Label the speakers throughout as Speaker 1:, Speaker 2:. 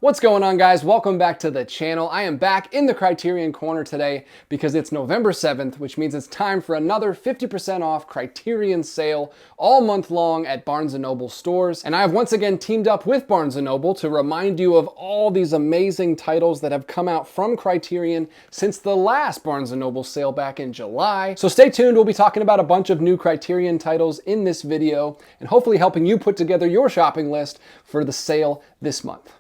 Speaker 1: What's going on, guys? Welcome back to the channel. I am back in the Criterion corner today because it's November 7th, which means it's time for another 50% off Criterion sale all month long at Barnes & Noble stores. And I have once again teamed up with Barnes & Noble to remind you of all these amazing titles that have come out from Criterion since the last Barnes & Noble sale back in July. So stay tuned. We'll be talking about a bunch of new Criterion titles in this video and hopefully helping you put together your shopping list for the sale this month.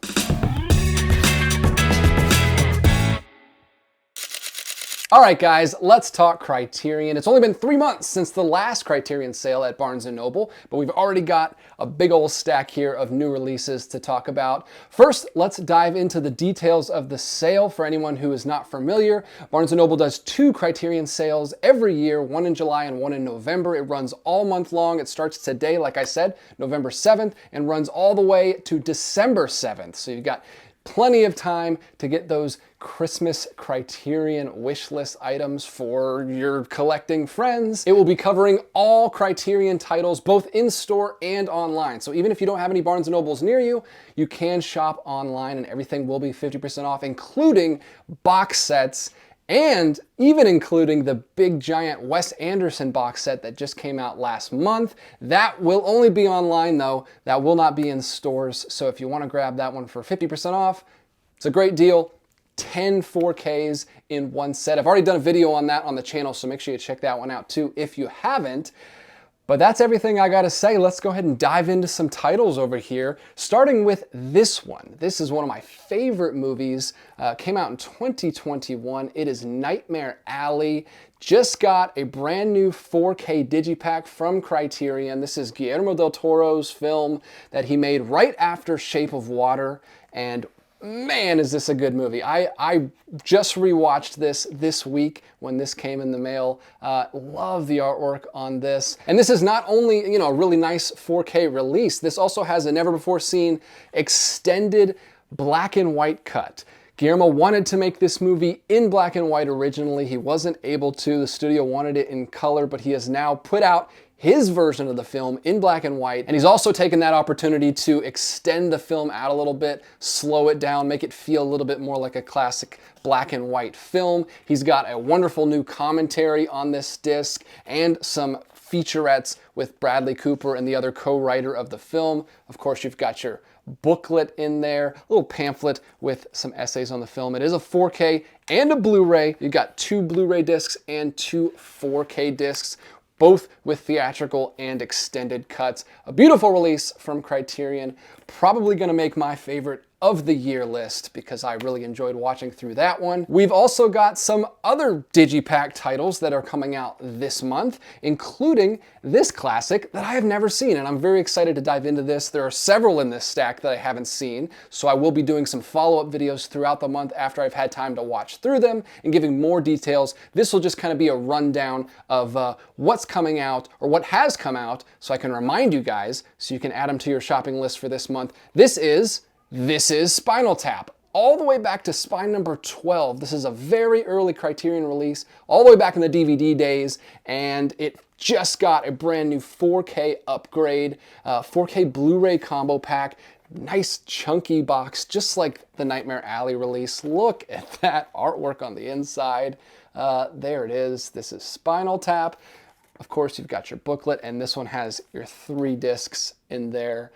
Speaker 1: All right, guys, let's talk Criterion. It's only been 3 months since the last Criterion sale at Barnes & Noble, but we've already got a big old stack here of new releases to talk about. First, let's dive into the details of the sale. For anyone who is not familiar, Barnes & Noble does 2 Criterion sales every year, one in July and one in November. It runs all month long. It starts today, like I said, November 7th, and runs all the way to December 7th. So you've got plenty of time to get those Christmas Criterion wish list items for your collecting friends. It will be covering all Criterion titles, both in store and online. So even if you don't have any Barnes & Nobles near you, you can shop online and everything will be 50% off, including box sets and even including the big giant Wes Anderson box set that just came out last month. That will only be online though. That will not be in stores. So if you want to grab that one for 50% off, it's a great deal. 10 4Ks in one set. I've already done a video on that on the channel, so make sure you check that one out too if you haven't. But that's everything I gotta say. Let's go ahead and dive into some titles over here, starting with this one. This is one of my favorite movies. Came out in 2021. It is Nightmare Alley. Just got a brand new 4K digipack from Criterion. This is Guillermo del Toro's film that he made right after Shape of Water, and man, is this a good movie. I just rewatched this week when this came in the mail. Love the artwork on this. And this is not only, a really nice 4K release, this also has a never before seen extended black and white cut. Guillermo wanted to make this movie in black and white originally. He wasn't able to. The studio wanted it in color, but he has now put out his version of the film in black and white, and he's also taken that opportunity to extend the film out a little bit, slow it down, make it feel a little bit more like a classic black and white film. He's got a wonderful new commentary on this disc and some featurettes with Bradley Cooper and the other co-writer of the film. Of course, you've got your booklet in there, a little pamphlet with some essays on the film. It is a 4K and a Blu-ray. You've got 2 Blu-ray discs and 2 4K discs, both with theatrical and extended cuts. A beautiful release from Criterion. Probably gonna make my favorite of the year list because I really enjoyed watching through that one. We've also got some other digipack titles that are coming out this month, including this classic that I have never seen, and I'm very excited to dive into this. There are several in this stack that I haven't seen, so I will be doing some follow-up videos throughout the month after I've had time to watch through them and giving more details. This will just kind of be a rundown of what's coming out or what has come out so I can remind you guys so you can add them to your shopping list for this month. This is Spinal Tap. All the way back to Spine number 12. This is a very early Criterion release, all the way back in the DVD days, and it just got a brand new 4K upgrade, 4K Blu-ray combo pack. Nice chunky box, just like the Nightmare Alley release. Look at that artwork on the inside. There it is. This is Spinal Tap. Of course, you've got your booklet, and this one has your 3 discs in there.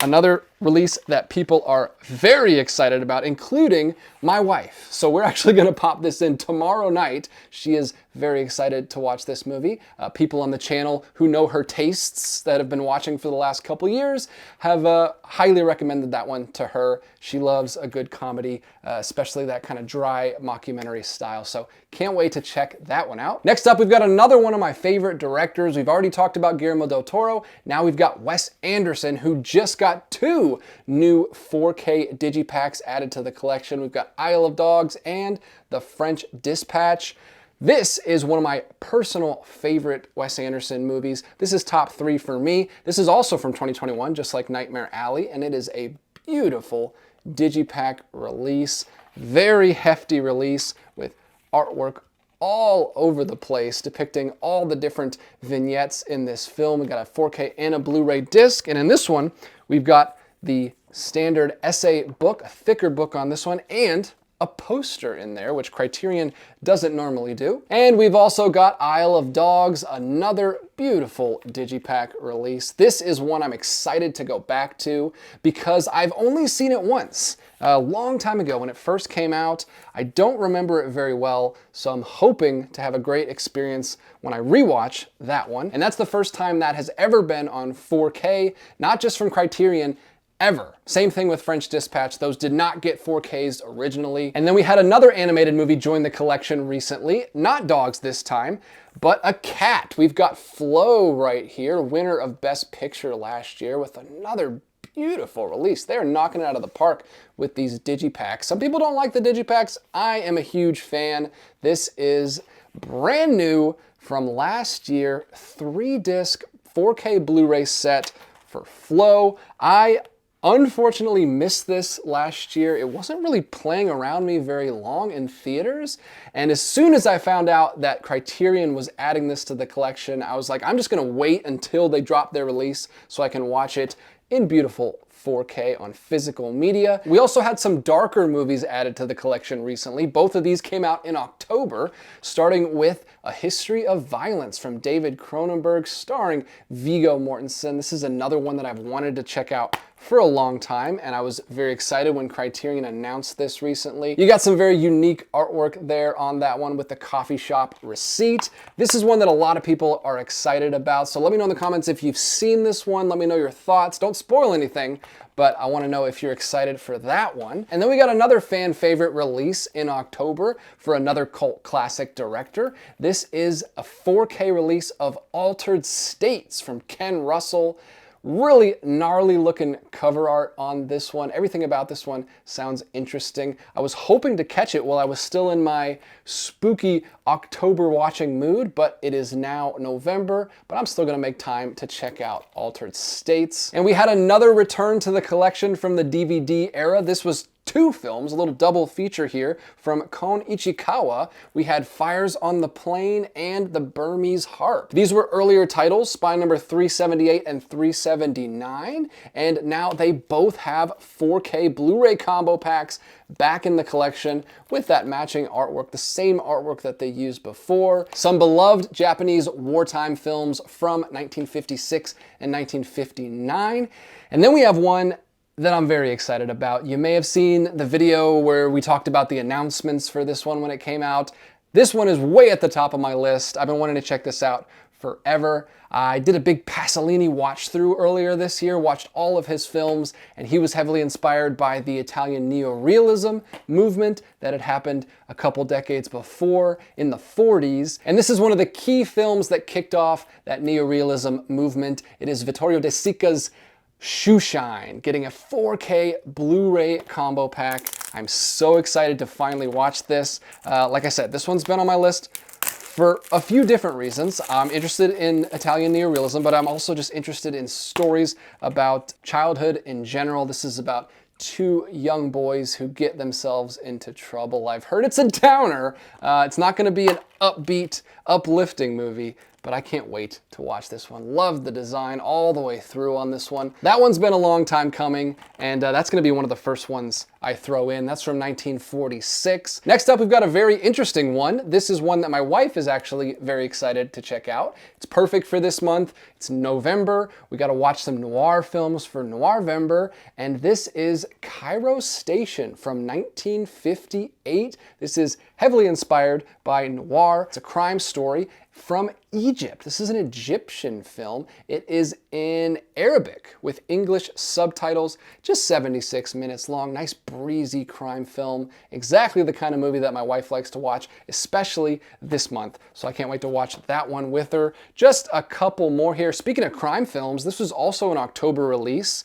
Speaker 1: Another release that people are very excited about, including my wife. So we're actually going to pop this in tomorrow night. She is very excited to watch this movie. People on the channel who know her tastes that have been watching for the last couple years have highly recommended that one to her. She loves a good comedy, especially that kind of dry mockumentary style. So can't wait to check that one out. Next up, we've got another one of my favorite directors. We've already talked about Guillermo del Toro. Now we've got Wes Anderson, who just got 2 new 4K digipacks added to the collection. We've got Isle of Dogs and The French Dispatch. This is one of my personal favorite Wes Anderson movies. This is top 3 for me. This is also from 2021, just like Nightmare Alley, and it is a beautiful digipack release. Very hefty release with artwork all over the place, depicting all the different vignettes in this film. We got a 4K and a Blu-ray disc, and in this one, we've got the standard essay book, a thicker book on this one, and a poster in there, which Criterion doesn't normally do. And we've also got Isle of Dogs, another beautiful digipack release. This is one I'm excited to go back to because I've only seen it once, a long time ago when it first came out. I don't remember it very well, so I'm hoping to have a great experience when I rewatch that one. And that's the first time that has ever been on 4K, not just from Criterion, ever. Same thing with French Dispatch. Those did not get 4Ks originally. And then we had another animated movie join the collection recently. Not dogs this time, but a cat. We've got Flo right here, winner of Best Picture last year, with another beautiful release. They're knocking it out of the park with these digipacks. Some people don't like the digipacks. I am a huge fan. This is brand new from last year, 3-disc 4K Blu-ray set for Flo. I unfortunately missed this last year. It wasn't really playing around me very long in theaters. And as soon as I found out that Criterion was adding this to the collection, I was like, I'm just gonna wait until they drop their release so I can watch it in beautiful 4K on physical media. We also had some darker movies added to the collection recently. Both of these came out in October, starting with A History of Violence from David Cronenberg, starring Viggo Mortensen. This is another one that I've wanted to check out for a long time, and I was very excited when Criterion announced this recently. You got some very unique artwork there on that one with the coffee shop receipt. This is one that a lot of people are excited about, so let me know in the comments if you've seen this one. Let me know your thoughts. Don't spoil anything, but I want to know if you're excited for that one. And then we got another fan favorite release in October for another cult classic director. This is a 4K release of Altered States from Ken Russell. Really gnarly looking cover art on this one. Everything about this one sounds interesting. I was hoping to catch it while I was still in my spooky October watching mood, but it is now November, but I'm still gonna make time to check out Altered States. And we had another return to the collection from the DVD era. This was 2 films, a little double feature here from Kon Ichikawa. We had Fires on the Plain and the Burmese Harp. These were earlier titles, spine number 378 and 379, and now they both have 4K Blu-ray combo packs back in the collection with that matching artwork, the same artwork that they used before. Some beloved Japanese wartime films from 1956 and 1959. And then we have one that I'm very excited about. You may have seen the video where we talked about the announcements for this one when it came out. This one is way at the top of my list. I've been wanting to check this out forever. I did a big Pasolini watch through earlier this year, watched all of his films, and he was heavily inspired by the Italian neorealism movement that had happened a couple decades before in the 40s. And this is one of the key films that kicked off that neorealism movement. It is Vittorio de Sica's Shoeshine, getting a 4K Blu-ray combo pack. I'm so excited to finally watch this. Like I said, this one's been on my list for a few different reasons. I'm interested in Italian neorealism, but I'm also just interested in stories about childhood in general. This is about 2 young boys who get themselves into trouble. I've heard it's a downer. It's not going to be an upbeat, uplifting movie, but I can't wait to watch this one. Love the design all the way through on this one. That one's been a long time coming, and that's gonna be one of the first ones I throw in. That's from 1946. Next up, we've got a very interesting one. This is one that my wife is actually very excited to check out. It's perfect for this month. It's November. We gotta watch some noir films for Noirvember, and this is Cairo Station from 1958. This is heavily inspired by noir. It's a crime story from Egypt. This is an Egyptian film. It is in Arabic with English subtitles, just 76 minutes long. Nice breezy crime film. Exactly the kind of movie that my wife likes to watch, especially this month. So I can't wait to watch that one with her. Just a couple more here. Speaking of crime films, this was also an October release.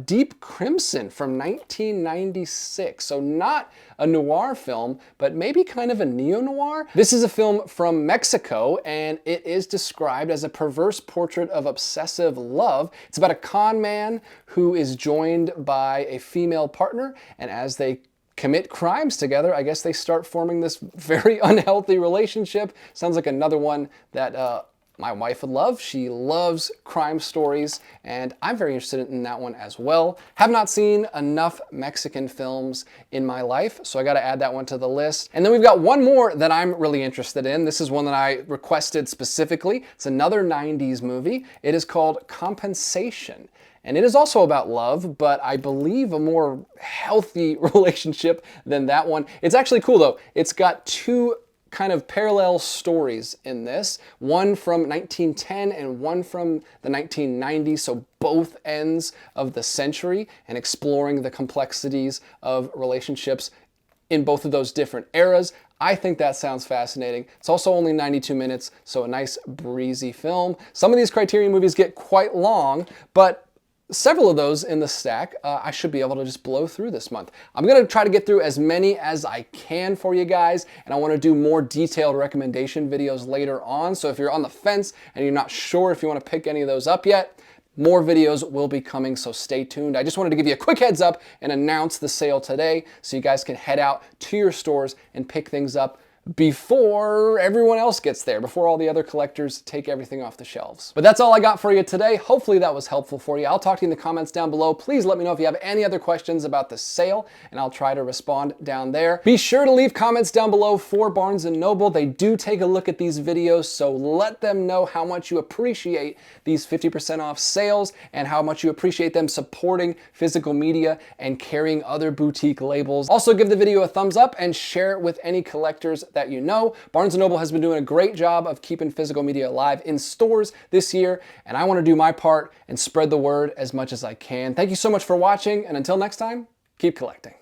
Speaker 1: Deep Crimson from 1996. So not a noir film, but maybe kind of a neo-noir. This is a film from Mexico, and it is described as a perverse portrait of obsessive love. It's about a con man who is joined by a female partner, and as they commit crimes together, I guess they start forming this very unhealthy relationship. Sounds like another one that my wife would love. She loves crime stories, and I'm very interested in that one as well. Have not seen enough Mexican films in my life, so I got to add that one to the list. And then we've got one more that I'm really interested in. This is one that I requested specifically. It's another 90s movie. It is called Compensation. And it is also about love, but I believe a more healthy relationship than that one. It's actually cool though. It's got two kind of parallel stories in this. One from 1910 and one from the 1990s, so both ends of the century, and exploring the complexities of relationships in both of those different eras. I think that sounds fascinating. It's also only 92 minutes, so a nice breezy film. Some of these Criterion movies get quite long, but several of those in the stack I should be able to just blow through this month. I'm going to try to get through as many as I can for you guys, and I want to do more detailed recommendation videos later on. So if you're on the fence and you're not sure if you want to pick any of those up yet, more videos will be coming, so stay tuned. I just wanted to give you a quick heads up and announce the sale today so you guys can head out to your stores and pick things up before everyone else gets there, before all the other collectors take everything off the shelves. But that's all I got for you today. Hopefully that was helpful for you. I'll talk to you in the comments down below. Please let me know if you have any other questions about the sale, and I'll try to respond down there. Be sure to leave comments down below for Barnes & Noble. They do take a look at these videos, so let them know how much you appreciate these 50% off sales and how much you appreciate them supporting physical media and carrying other boutique labels. Also give the video a thumbs up and share it with any collectors that you know. Barnes & Noble has been doing a great job of keeping physical media alive in stores this year, and I want to do my part and spread the word as much as I can. Thank you so much for watching, and until next time, keep collecting.